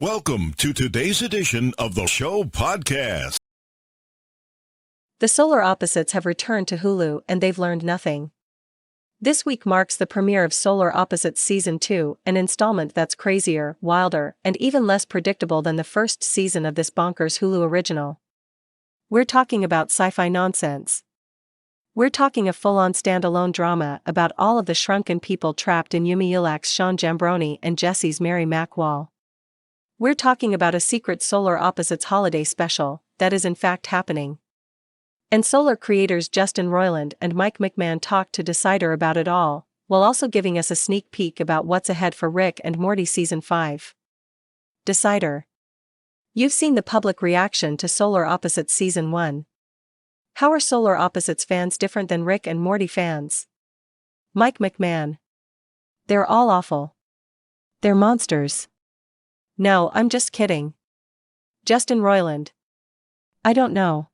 Welcome to today's edition of the show podcast. The Solar Opposites have returned to Hulu and they've learned nothing. This week marks the premiere of Solar Opposites Season 2, an installment that's crazier, wilder, and even less predictable than the first season of this bonkers Hulu original. We're talking about sci-fi nonsense. We're talking a full-on standalone drama about all of the shrunken people trapped in Yumyulack's Giambrone and Jesse's Mary Mack wall. We're talking about a secret Solar Opposites holiday special that is in fact happening. And Solar creators Justin Roiland and McMahan talked to Decider about it all, while also giving us a sneak peek about what's ahead for Rick and Morty Season 5. Decider. You've seen the public reaction to Solar Opposites Season 1. How are Solar Opposites fans different than Rick and Morty fans? McMahan. They're all awful. They're monsters. No, I'm just kidding. Justin Roiland. I don't know.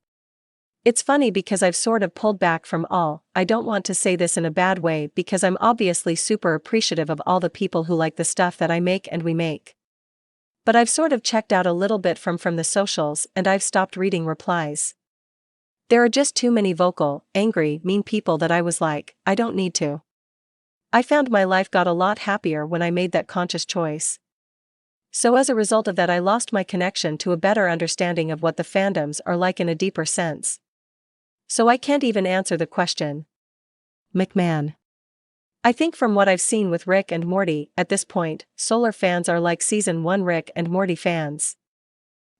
It's funny because I've sort of pulled back from all. I don't want to say this in a bad way because I'm obviously super appreciative of all the people who like the stuff that I make and we make. But I've sort of checked out a little bit from the socials and I've stopped reading replies. There are just too many vocal, angry, mean people that I was like, I don't need to. I found my life got a lot happier when I made that conscious choice. So as a result of that I lost my connection to a better understanding of what the fandoms are like in a deeper sense. So I can't even answer the question. McMahan. I think from what I've seen with Rick and Morty, at this point, Solar fans are like Season 1 Rick and Morty fans.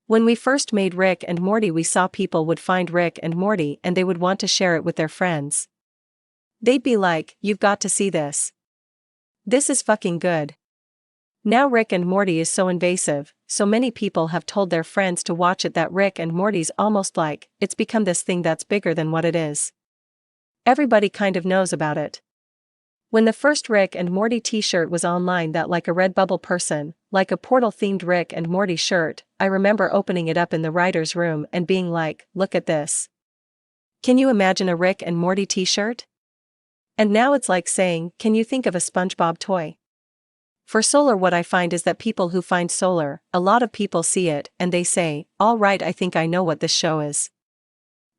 When we first made Rick and Morty we saw people would find Rick and Morty and they would want to share it with their friends. They'd be like, you've got to see this. This is fucking good. Now Rick and Morty is so invasive, so many people have told their friends to watch it that Rick and Morty's almost like, it's become this thing that's bigger than what it is. Everybody kind of knows about it. When the first Rick and Morty t-shirt was online that like a Redbubble person, like a portal-themed Rick and Morty shirt, I remember opening it up in the writer's room and being like, look at this. Can you imagine a Rick and Morty t-shirt? And now it's like saying, can you think of a SpongeBob toy? For Solar what I find is that people who find Solar, a lot of people see it and they say, all right, I think I know what this show is.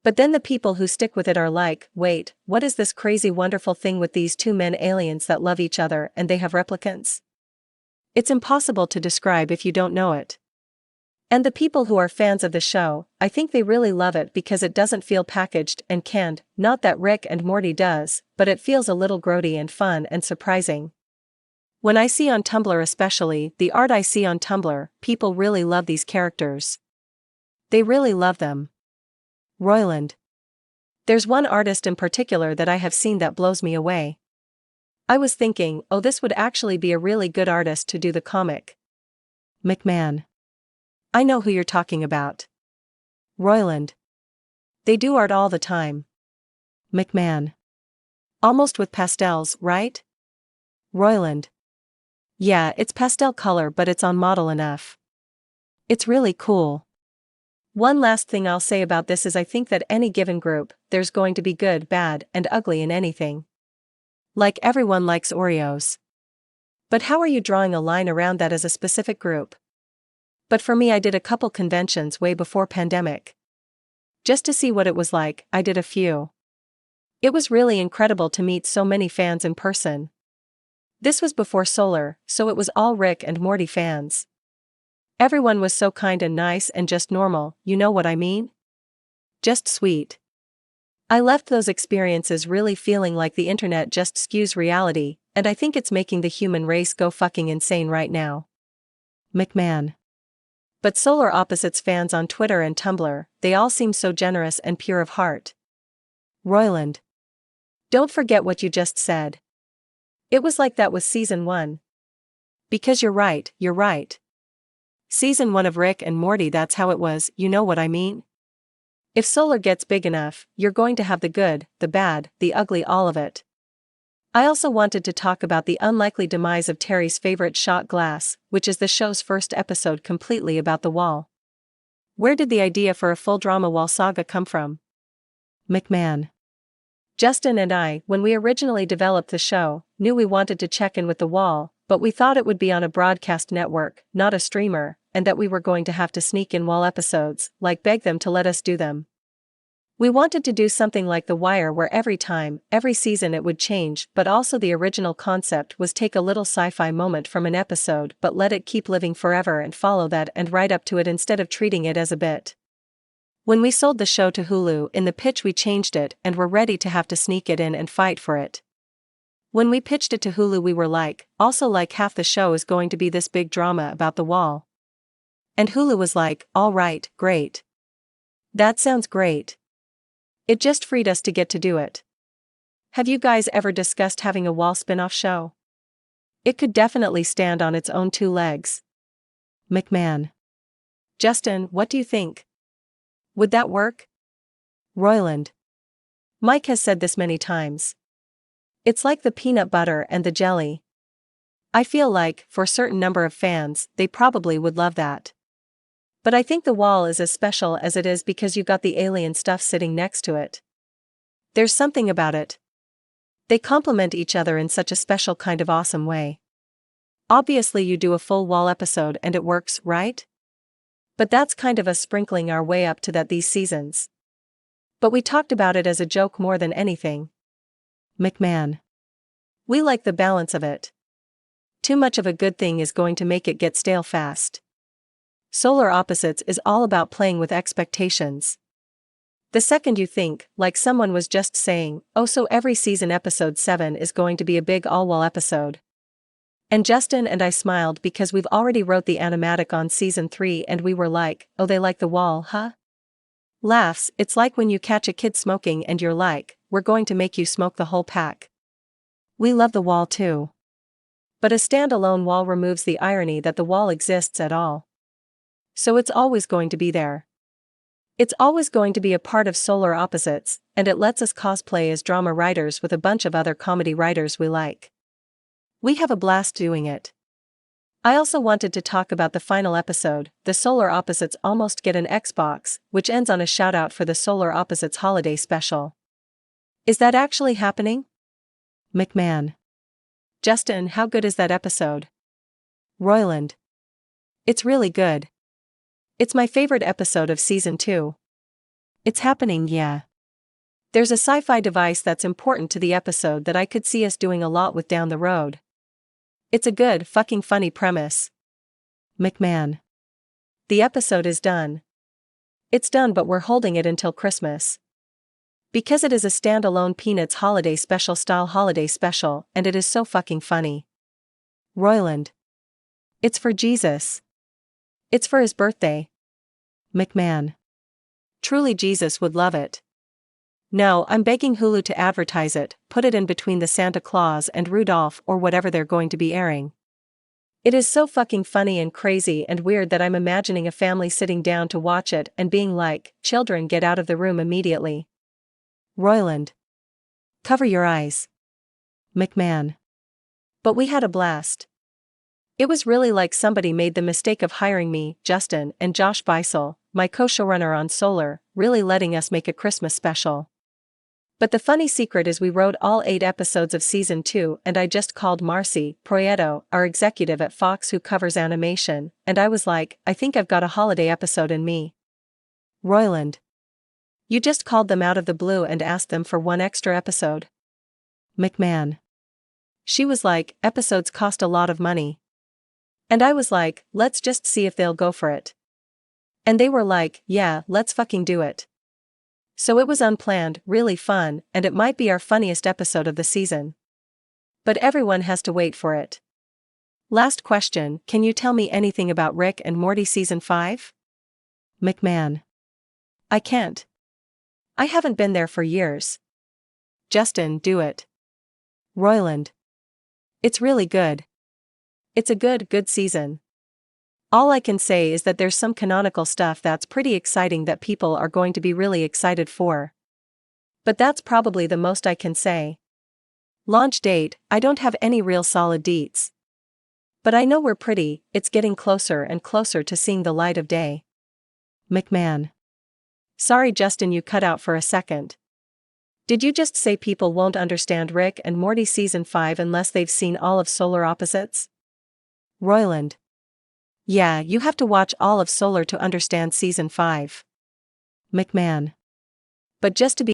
But then the people who stick with it are like, wait, what is this crazy wonderful thing with these two men aliens that love each other and they have replicants? It's impossible to describe if you don't know it. And the people who are fans of the show, I think they really love it because it doesn't feel packaged and canned, not that Rick and Morty does, but it feels a little grody and fun and surprising. When I see on Tumblr especially, the art I see on Tumblr, people really love these characters. They really love them. Roiland. There's one artist in particular that I have seen that blows me away. I was thinking, oh, this would actually be a really good artist to do the comic. McMahan. I know who you're talking about. Roiland. They do art all the time. McMahan. Almost with pastels, right? Roiland. Yeah, it's pastel color but it's on model enough. It's really cool. One last thing I'll say about this is I think that any given group, there's going to be good, bad, and ugly in anything. Like everyone likes Oreos. But how are you drawing a line around that as a specific group? But for me I did a couple conventions way before pandemic. Just to see what it was like, I did a few. It was really incredible to meet so many fans in person. This was before Solar, so it was all Rick and Morty fans. Everyone was so kind and nice and just normal, you know what I mean? Just sweet. I left those experiences really feeling like the internet just skews reality, and I think it's making the human race go fucking insane right now. McMahan. But Solar Opposites fans on Twitter and Tumblr, they all seem so generous and pure of heart. Roiland. Don't forget what you just said. It was like that with Season 1. Because you're right, you're right. Season 1 of Rick and Morty, that's how it was, you know what I mean? If Solar gets big enough, you're going to have the good, the bad, the ugly, all of it. I also wanted to talk about the unlikely demise of Terry's favorite shot glass, which is the show's first episode completely about the wall. Where did the idea for a full drama wall saga come from? McMahan. Justin and I, when we originally developed the show, knew we wanted to check in with the wall, but we thought it would be on a broadcast network, not a streamer, and that we were going to have to sneak in wall episodes, like beg them to let us do them. We wanted to do something like The Wire where every season it would change, but also the original concept was take a little sci-fi moment from an episode but let it keep living forever and follow that and right up to it instead of treating it as a bit. When we sold the show to Hulu, in the pitch we changed it and were ready to have to sneak it in and fight for it. When we pitched it to Hulu we were like, also like half the show is going to be this big drama about the wall. And Hulu was like, all right, great. That sounds great. It just freed us to get to do it. Have you guys ever discussed having a wall spin-off show? It could definitely stand on its own two legs. McMahan. Justin, what do you think? Would that work? Roiland. Mike has said this many times. It's like the peanut butter and the jelly. I feel like, for a certain number of fans, they probably would love that. But I think the wall is as special as it is because you got the alien stuff sitting next to it. There's something about it. They complement each other in such a special kind of awesome way. Obviously you do a full wall episode and it works, right? But that's kind of us sprinkling our way up to that these seasons. But we talked about it as a joke more than anything. McMahan. We like the balance of it. Too much of a good thing is going to make it get stale fast. Solar Opposites is all about playing with expectations. The second you think, like someone was just saying, oh so every season episode 7 is going to be a big all-wall episode. And Justin and I smiled because we've already wrote the animatic on season 3 and we were like, oh they like the wall, huh? Laughs, it's like when you catch a kid smoking and you're like, we're going to make you smoke the whole pack. We love the wall too. But a standalone wall removes the irony that the wall exists at all. So it's always going to be there. It's always going to be a part of Solar Opposites, and it lets us cosplay as drama writers with a bunch of other comedy writers we like. We have a blast doing it. I also wanted to talk about the final episode. The Solar Opposites almost get an Xbox, which ends on a shout out for the Solar Opposites holiday special. Is that actually happening? McMahan. Justin, how good is that episode? Roiland. It's really good. It's my favorite episode of season 2. It's happening, yeah. There's a sci-fi device that's important to the episode that I could see us doing a lot with down the road. It's a good, fucking funny premise. McMahan. The episode is done. It's done, but we're holding it until Christmas. Because it is a standalone Peanuts holiday special style holiday special, and it is so fucking funny. Roiland. It's for Jesus. It's for his birthday. McMahan. Truly Jesus would love it. No, I'm begging Hulu to advertise it, put it in between the Santa Claus and Rudolph or whatever they're going to be airing. It is so fucking funny and crazy and weird that I'm imagining a family sitting down to watch it and being like, children get out of the room immediately. Roiland. Cover your eyes. McMahan. But we had a blast. It was really like somebody made the mistake of hiring me, Justin, and Josh Beisel, my co-showrunner on Solar, really letting us make a Christmas special. But the funny secret is we wrote all 8 episodes of season 2 and I just called Marcy Proieto, our executive at Fox who covers animation, and I was like, I think I've got a holiday episode in me. Roiland. You just called them out of the blue and asked them for one extra episode? McMahan. She was like, episodes cost a lot of money. And I was like, let's just see if they'll go for it. And they were like, yeah, let's fucking do it. So it was unplanned, really fun, and it might be our funniest episode of the season. But everyone has to wait for it. Last question, can you tell me anything about Rick and Morty season 5? McMahan. I can't. I haven't been there for years. Justin, do it. Roiland. It's really good. It's a good season. All I can say is that there's some canonical stuff that's pretty exciting that people are going to be really excited for. But that's probably the most I can say. Launch date, I don't have any real solid deets. But I know it's getting closer and closer to seeing the light of day. McMahan. Sorry Justin, you cut out for a second. Did you just say people won't understand Rick and Morty season 5 unless they've seen all of Solar Opposites? Roiland. Yeah, you have to watch all of Solar to understand season 5. McMahan. But just to be